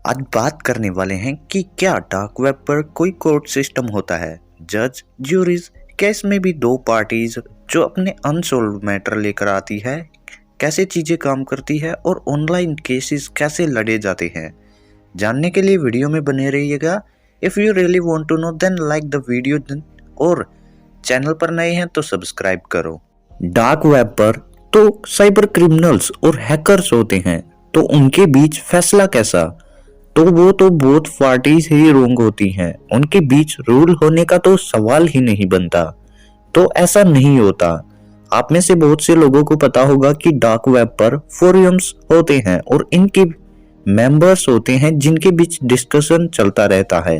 आज बात करने वाले हैं कि क्या डार्क वेब पर कोई कोर्ट सिस्टम होता है। जज, ज्यूरीज, केस में भी दो पार्टीज जो अपने अनसॉल्व मैटर लेकर आती है, कैसे चीजें काम करती है और ऑनलाइन केसेस कैसे लड़े जाते हैं। जानने के लिए वीडियो में बने रहिएगा। If you really want to know then like the video और चैनल पर नए हैं तो सब्सक्राइब करो। डार्क वेब पर तो साइबर क्रिमिनल्स और हैकर्स होते हैं, तो उनके बीच फैसला कैसा। तो वो तो बोथ पार्टीज ही रोंग होती हैं, उनके बीच रूल होने का तो सवाल ही नहीं बनता। तो ऐसा नहीं होता। आप में से बहुत से लोगों को पता होगा कि डार्क वेब पर फोरम्स होते हैं और इनके मेंबर्स होते हैं जिनके बीच डिस्कशन चलता रहता है।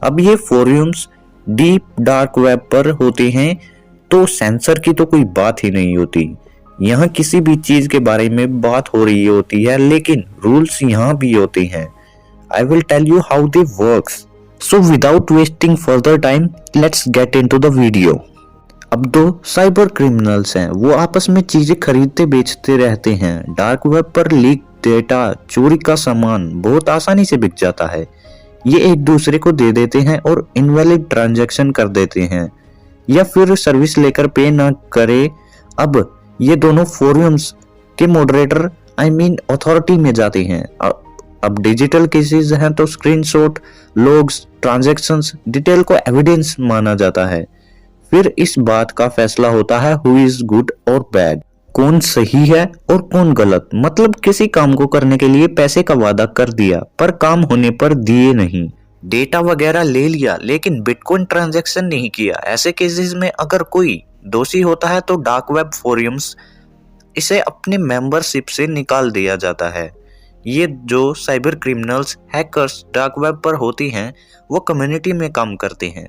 अब ये फोरम्स डीप डार्क वेब पर होते हैं तो सेंसर की तो कोई बात ही नहीं होती। यहाँ किसी भी चीज के बारे में बात हो रही होती है, लेकिन रूल्स यहाँ भी होते हैं। I will tell you how they works. So without wasting further time, let's get into the video. अब दो साइबर क्रिमिनल्स हैं, वो आपस में चीजें खरीदते बेचते रहते हैं। डार्क वेब पर लीक डेटा, चोरी का सामान बहुत आसानी से बिक जाता है। ये एक दूसरे को दे देते हैं और इनवैलिड ट्रांजैक्शन कर देते हैं या फिर सर्विस लेकर पे ना करे। अब ये दोनों फोरम्स के मॉडरेटर अथॉरिटी में जाते हैं। अब डिजिटल केसेस हैं तो स्क्रीनशॉट, लॉग्स, ट्रांजैक्शंस, डिटेल को एविडेंस माना जाता है। फिर इस बात का फैसला होता है हु इज गुड और बैड, कौन सही है और कौन गलत। मतलब किसी काम को करने के लिए पैसे का वादा कर दिया पर काम होने पर दिए नहीं, डेटा वगैरह ले लिया लेकिन बिटकॉइन ट्रांजैक्शन नहीं किया। ऐसे केसेस में अगर कोई दोषी होता है तो डार्क वेब फोरम्स इसे अपने मेंबरशिप से निकाल दिया जाता है। ये जो cyber criminals, hackers dark web पर होती हैं, वो कम्युनिटी में काम करते हैं।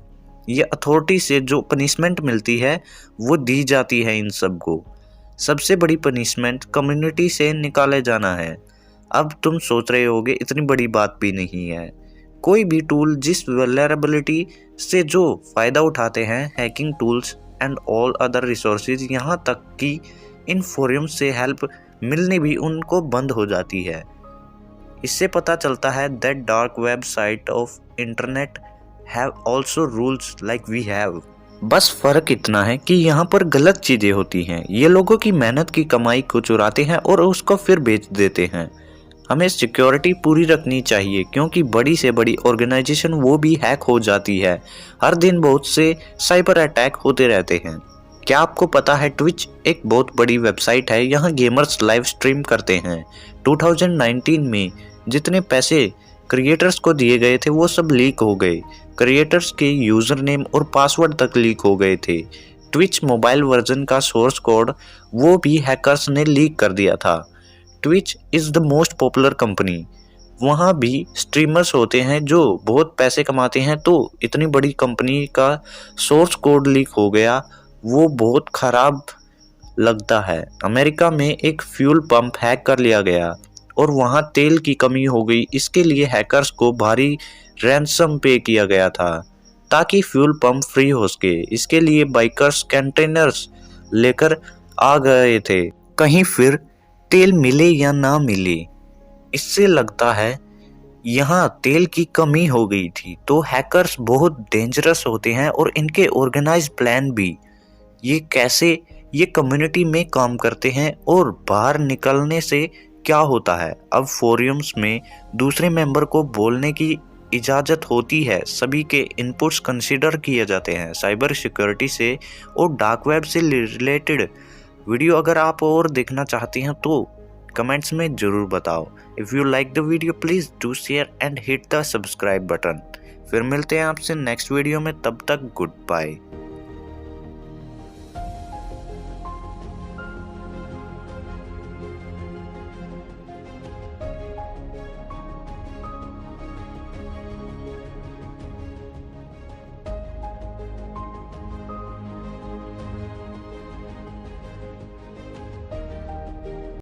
ये अथॉरिटी से जो पनिशमेंट मिलती है वो दी जाती है इन सबको। सबसे बड़ी पनिशमेंट कम्युनिटी से निकाले जाना है। अब तुम सोच रहे होगे इतनी बड़ी बात भी नहीं है। कोई भी टूल जिस वल्नरेबिलिटी से जो फ़ायदा उठाते हैं, hacking tools and all other resources, यहाँ तक कि इन फोरम्स से हेल्प मिलने भी उनको बंद हो जाती है। इससे पता चलता है that dark web site of internet have also rules like we have. बस फर्क इतना है कि यहाँ पर गलत चीजें होती हैं। ये लोगों की मेहनत की कमाई को चुराते हैं और उसको फिर बेच देते हैं। हमें सिक्योरिटी पूरी रखनी चाहिए क्योंकि बड़ी से बड़ी ऑर्गेनाइजेशन वो भी हैक हो जाती है। हर दिन बहुत से साइबर अटैक होते रहते हैं। क्या आपको पता है ट्विच एक बहुत बड़ी वेबसाइट है, यहाँ गेमर्स लाइव स्ट्रीम करते हैं। 2019 में जितने पैसे क्रिएटर्स को दिए गए थे वो सब लीक हो गए। क्रिएटर्स के यूजर नेम और पासवर्ड तक लीक हो गए थे। ट्विच मोबाइल वर्जन का सोर्स कोड वो भी हैकर्स ने लीक कर दिया था। Twitch is the most popular company. वहाँ भी स्ट्रीमर्स होते हैं जो बहुत पैसे कमाते हैं, तो इतनी बड़ी कंपनी का सोर्स कोड लीक हो गया, वो बहुत खराब लगता है। अमेरिका में एक फ्यूल पंप हैक कर लिया गया और वहां तेल की कमी हो गई। इसके लिए हैकर्स को भारी रैंसम पे किया गया था ताकि फ्यूल पंप फ्री हो सके। इसके लिए बाइकर्स कंटेनर्स लेकर आ गए थे, कहीं फिर तेल मिले या ना मिले। इससे लगता है यहाँ तेल की कमी हो गई थी। तो हैकर्स बहुत डेंजरस होते हैं और इनके ऑर्गेनाइज प्लान भी। ये कैसे ये कम्युनिटी में काम करते हैं और बाहर निकलने से क्या होता है। अब फोरम्स में दूसरे मेंबर को बोलने की इजाज़त होती है। सभी के इनपुट्स कंसीडर किए जाते हैं। साइबर सिक्योरिटी से और डार्क वेब से रिलेटेड वीडियो अगर आप और देखना चाहते हैं तो कमेंट्स में ज़रूर बताओ। If you like the video please do share and hit the subscribe button. फिर मिलते हैं आपसे नेक्स्ट वीडियो में, तब तक गुड बाय।